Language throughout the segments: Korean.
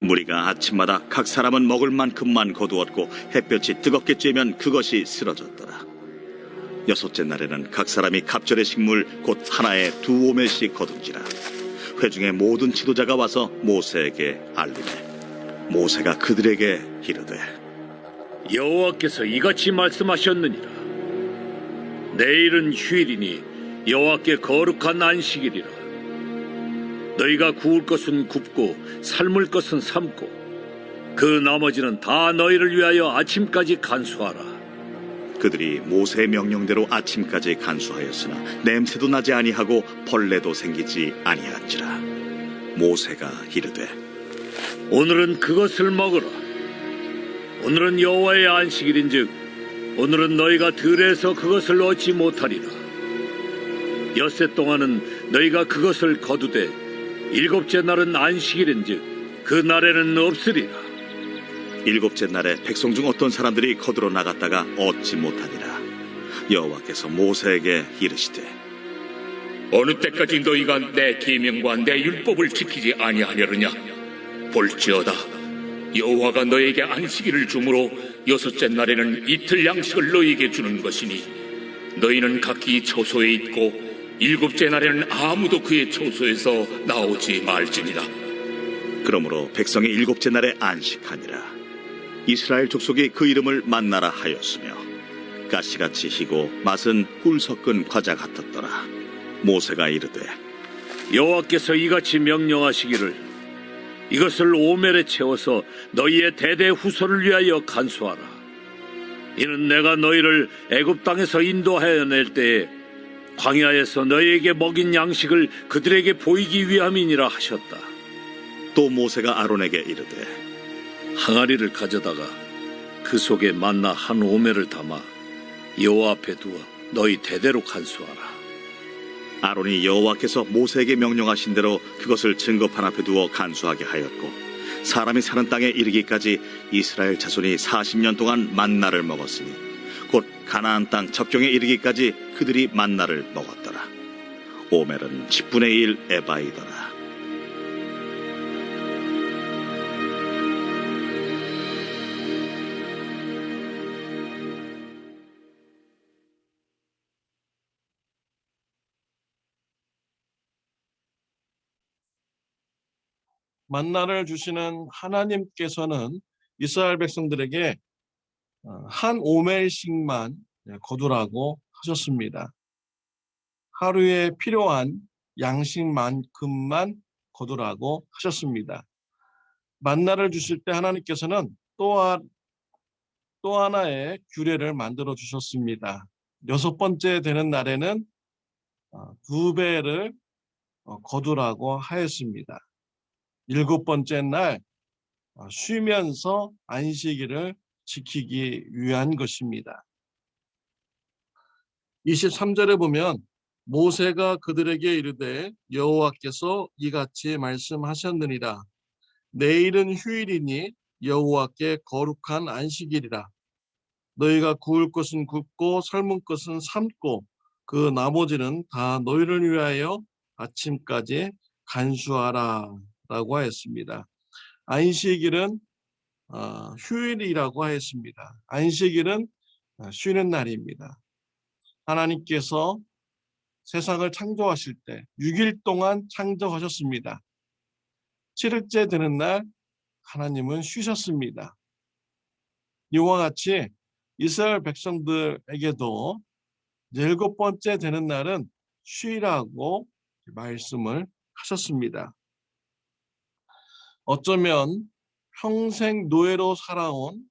무리가 아침마다 각 사람은 먹을 만큼만 거두었고 햇볕이 뜨겁게 쬐면 그것이 쓰러졌더라. 여섯째 날에는 각 사람이 갑절의 식물 곧 하나에 2오멜씩 거둔지라. 회중의 모든 지도자가 와서 모세에게 알리매 모세가 그들에게 이르되 여호와께서 이같이 말씀하셨느니라. 내일은 휴일이니 여호와께 거룩한 안식일이라. 너희가 구울 것은 굽고 삶을 것은 삶고 그 나머지는 다 너희를 위하여 아침까지 간수하라. 그들이 모세의 명령대로 아침까지 간수하였으나 냄새도 나지 아니하고 벌레도 생기지 아니한지라. 모세가 이르되 오늘은 그것을 먹으라. 오늘은 여호와의 안식일인즉 오늘은 너희가 들에서 그것을 얻지 못하리라. 엿새 동안은 너희가 그것을 거두되 7째 날은 안식일인즉 그 날에는 없으리라. 7째 날에 백성 중 어떤 사람들이 거두러 나갔다가 얻지 못하니라. 여호와께서 모세에게 이르시되 어느 때까지 너희가 내 계명과 내 율법을 지키지 아니하려느냐? 볼지어다 여호와가 너에게 안식일을 주므로 6째 날에는 이틀 양식을 너희에게 주는 것이니 너희는 각기 처소에 있고 7째 날에는 아무도 그의 처소에서 나오지 말지니라. 그러므로 백성이 7째 날에 안식하니라. 이스라엘 족속이 그 이름을 만나라 하였으며 가시같이 희고 맛은 꿀 섞은 과자 같았더라. 모세가 이르되 여호와께서 이같이 명령하시기를 이것을 오멜에 채워서 너희의 대대 후손을 위하여 간수하라. 이는 내가 너희를 애굽 땅에서 인도하여 낼 때에 광야에서 너희에게 먹인 양식을 그들에게 보이기 위함이니라 하셨다. 또 모세가 아론에게 이르되 항아리를 가져다가 그 속에 만나 한 오멜을 담아 여호와 앞에 두어 너희 대대로 간수하라. 아론이 여호와께서 모세에게 명령하신 대로 그것을 증거판 앞에 두어 간수하게 하였고 사람이 사는 땅에 이르기까지 이스라엘 자손이 40년 동안 만나를 먹었으니 곧 가나안 땅 접경에 이르기까지 그들이 만나를 먹었더라. 오멜은 10분의 1 에바이더라. 만나를 주시는 하나님께서는 이스라엘 백성들에게 한 오멜씩만 거두라고 하셨습니다. 하루에 필요한 양식만큼만 거두라고 하셨습니다. 만나를 주실 때 하나님께서는 또 하나의 규례를 만들어 주셨습니다. 6번째 되는 날에는 2배를 거두라고 하였습니다. 7번째 날 쉬면서 안식일을 지키기 위한 것입니다. 23절에 보면 모세가 그들에게 이르되 여호와께서 이같이 말씀하셨느니라. 내일은 휴일이니 여호와께 거룩한 안식일이라. 너희가 구울 것은 굽고 삶은 것은 삶고 그 나머지는 다 너희를 위하여 아침까지 간수하라 라고 하였습니다. 안식일은 휴일이라고 하였습니다. 안식일은 쉬는 날입니다. 하나님께서 세상을 창조하실 때 6일 동안 창조하셨습니다. 7일째 되는 날 하나님은 쉬셨습니다. 이와 같이 이스라엘 백성들에게도 7번째 되는 날은 쉬라고 말씀을 하셨습니다. 어쩌면 평생 노예로 살아온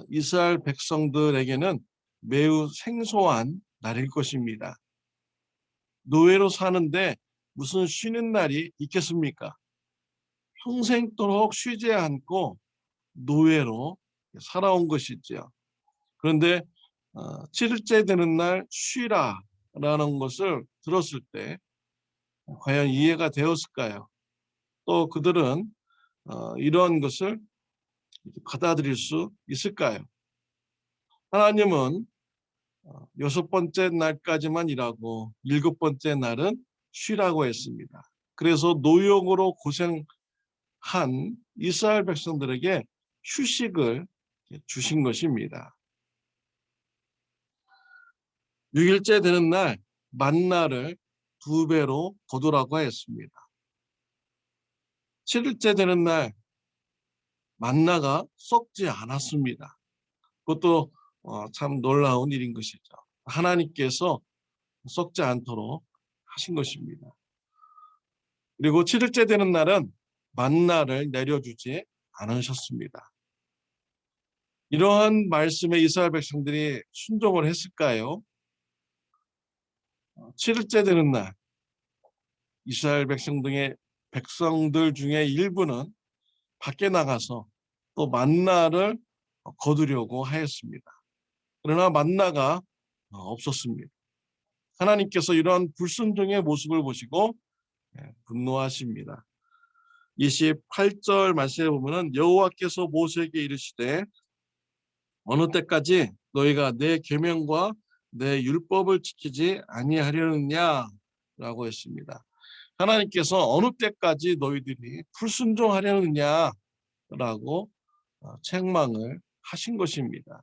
이스라엘 백성들에게는 매우 생소한 날일 것입니다. 노예로 사는데 무슨 쉬는 날이 있겠습니까? 평생도록 쉬지 않고 노예로 살아온 것이죠. 그런데 7일째 되는 날 쉬라라는 것을 들었을 때 과연 이해가 되었을까요? 또 그들은 이러한 것을 받아들일 수 있을까요? 하나님은 6번째 날까지만 일하고 7번째 날은 쉬라고 했습니다. 그래서 노역으로 고생하는 한 이스라엘 백성들에게 휴식을 주신 것입니다. 6일째 되는 날 만나를 2배로 거두라고 하였습니다. 7일째 되는 날 만나가 썩지 않았습니다. 그것도 참 놀라운 일인 것이죠. 하나님께서 썩지 않도록 하신 것입니다. 그리고 7일째 되는 날은 만나를 내려주지 않으셨습니다. 이러한 말씀에 이스라엘 백성들이 순종을 했을까요? 7일째 되는 날 이스라엘 백성들 중에 일부는 밖에 나가서 또 만나를 거두려고 하였습니다. 그러나 만나가 없었습니다. 하나님께서 이러한 불순종의 모습을 보시고 분노하십니다. 28절 말씀에 보면은 여호와께서 모세에게 이르시되 어느 때까지 너희가 내 계명과 내 율법을 지키지 아니하려느냐라고 했습니다. 하나님께서 어느 때까지 너희들이 불순종하려느냐라고 책망을 하신 것입니다.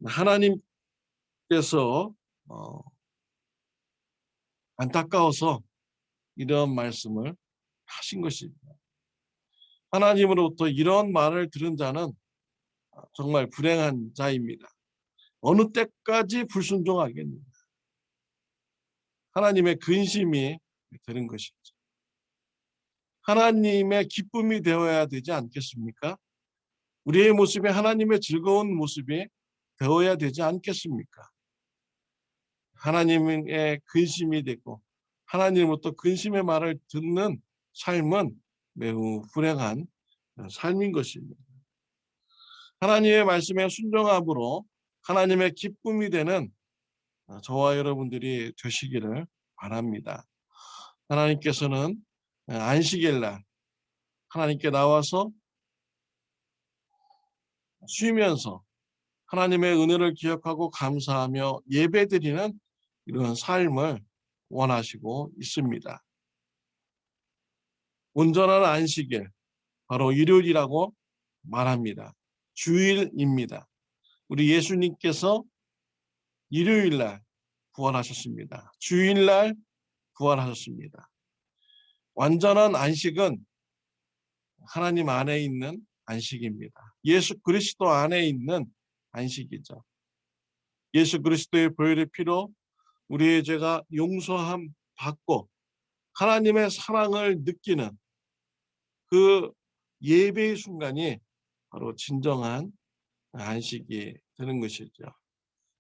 하나님께서 안타까워서 이런 말씀을 하신 것입니다. 하나님으로부터 이런 말을 들은 자는 정말 불행한 자입니다. 어느 때까지 불순종하겠느냐. 하나님의 근심이 되는 것이죠. 하나님의 기쁨이 되어야 되지 않겠습니까? 우리의 모습이 하나님의 즐거운 모습이 되어야 되지 않겠습니까? 하나님의 근심이 되고 하나님으로부터 근심의 말을 듣는 삶은 매우 불행한 삶인 것입니다. 하나님의 말씀에 순종함으로 하나님의 기쁨이 되는 저와 여러분들이 되시기를 바랍니다. 하나님께서는 안식일 날 하나님께 나와서 쉬면서 하나님의 은혜를 기억하고 감사하며 예배드리는 이런 삶을 원하시고 있습니다. 온전한 안식일, 바로 일요일이라고 말합니다. 주일입니다. 우리 예수님께서 일요일 날 부활하셨습니다. 주일 날 부활하셨습니다. 완전한 안식은 하나님 안에 있는 안식입니다. 예수 그리스도 안에 있는 안식이죠. 예수 그리스도의 보혈의 피로 우리의 죄가 용서함 받고 하나님의 사랑을 느끼는 그 예배의 순간이 바로 진정한 안식이 되는 것이죠.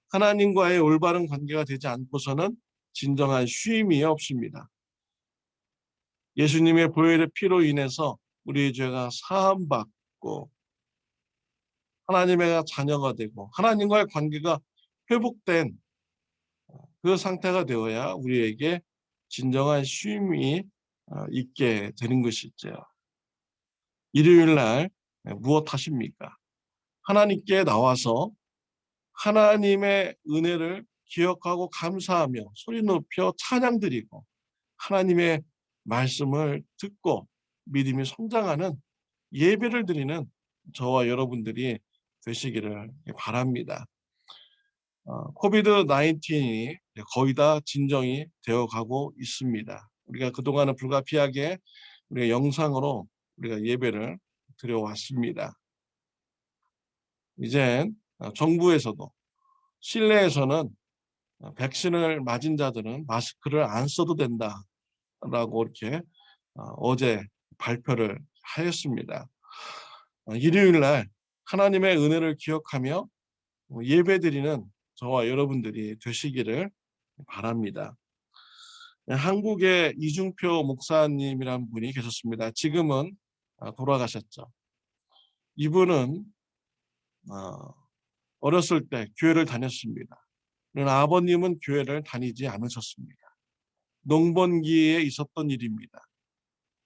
하나님과의 올바른 관계가 되지 않고서는 진정한 쉼이 없습니다. 예수님의 보혈의 피로 인해서 우리의 죄가 사함받고 하나님의 자녀가 되고 하나님과의 관계가 회복된 그 상태가 되어야 우리에게 진정한 쉼이 있게 되는 것이죠. 일요일 날 무엇 하십니까? 하나님께 나와서 하나님의 은혜를 기억하고 감사하며 소리 높여 찬양드리고 하나님의 말씀을 듣고 믿음이 성장하는 예배를 드리는 저와 여러분들이 되시기를 바랍니다. 코비드 19이 거의 다 진정이 되어가고 있습니다. 우리가 그동안은 불가피하게 우리가 영상으로 우리가 예배를 드려왔습니다. 이젠 정부에서도 실내에서는 백신을 맞은 자들은 마스크를 안 써도 된다라고 이렇게 어제 발표를 하였습니다. 일요일 날 하나님의 은혜를 기억하며 예배드리는 저와 여러분들이 되시기를 바랍니다. 한국의 이중표 목사님이라는 분이 계셨습니다. 지금은 돌아가셨죠. 이분은 어렸을 때 교회를 다녔습니다. 그러나 아버님은 교회를 다니지 않으셨습니다. 농번기에 있었던 일입니다.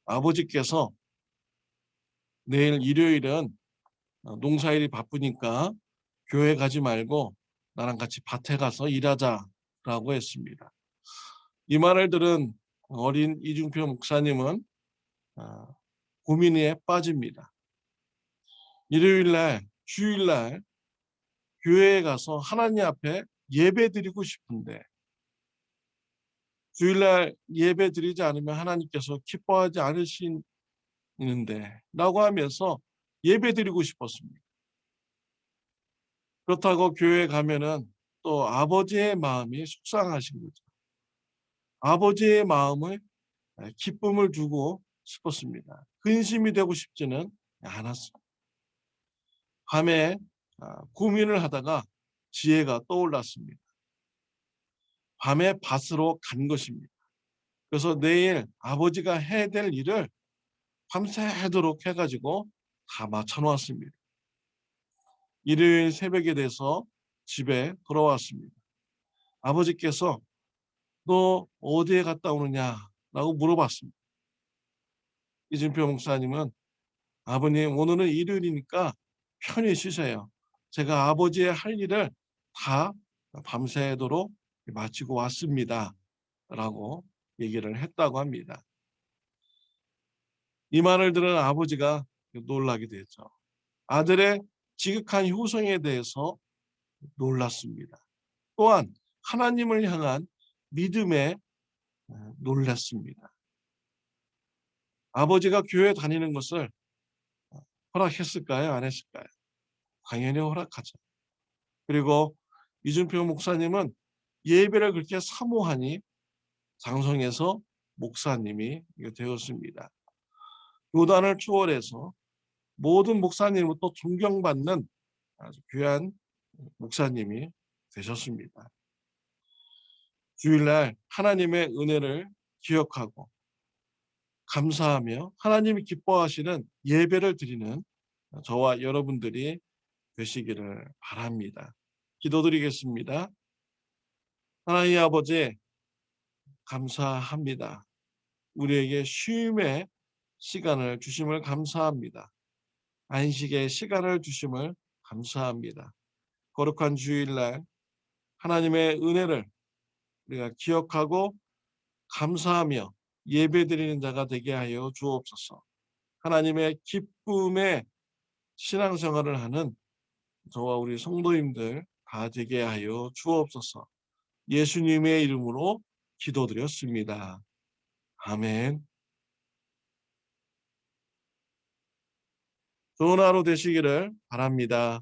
아버지께서 내일 일요일은 농사일이 바쁘니까 교회 가지 말고 나랑 같이 밭에 가서 일하자라고 했습니다. 이 말을 들은 어린 이중표 목사님은 고민에 빠집니다. 일요일날, 주일날 교회에 가서 하나님 앞에 예배 드리고 싶은데 주일날 예배 드리지 않으면 하나님께서 기뻐하지 않으시는데 라고 하면서 예배 드리고 싶었습니다. 그렇다고 교회에 가면은 또 아버지의 마음이 속상하신 거죠. 아버지의 마음을 기쁨을 주고 싶었습니다. 근심이 되고 싶지는 않았습니다. 밤에 고민을 하다가 지혜가 떠올랐습니다. 밤에 밭으로 간 것입니다. 그래서 내일 아버지가 해야 될 일을 밤새도록 해가지고 다 맞춰놓았습니다. 일요일 새벽에 돼서 집에 돌아왔습니다. 아버지께서 너 어디에 갔다 오느냐라고 물어봤습니다. 이준표 목사님은 아버님 오늘은 일요일이니까 편히 쉬세요. 제가 아버지의 할 일을 다 밤새도록 마치고 왔습니다. 라고 얘기를 했다고 합니다. 이 말을 들은 아버지가 놀라게 되죠. 아들의 지극한 효성에 대해서 놀랐습니다. 또한 하나님을 향한 믿음에 놀랐습니다. 아버지가 교회 다니는 것을 허락했을까요? 안 했을까요? 당연히 허락하죠. 그리고 이준표 목사님은 예배를 그렇게 사모하니 장성에서 목사님이 되었습니다. 교단을 초월해서 모든 목사님으로부터 존경받는 아주 귀한 목사님이 되셨습니다. 주일날 하나님의 은혜를 기억하고 감사하며 하나님이 기뻐하시는 예배를 드리는 저와 여러분들이 되시기를 바랍니다. 기도드리겠습니다. 하나님 아버지 감사합니다. 우리에게 쉼의 시간을 주심을 감사합니다. 안식의 시간을 주심을 감사합니다. 거룩한 주일날 하나님의 은혜를 우리가 기억하고 감사하며 예배드리는 자가 되게 하여 주옵소서. 하나님의 기쁨의 신앙생활을 하는 저와 우리 성도님들 다 되게 하여 주옵소서. 예수님의 이름으로 기도드렸습니다. 아멘. 좋은 하루 되시기를 바랍니다.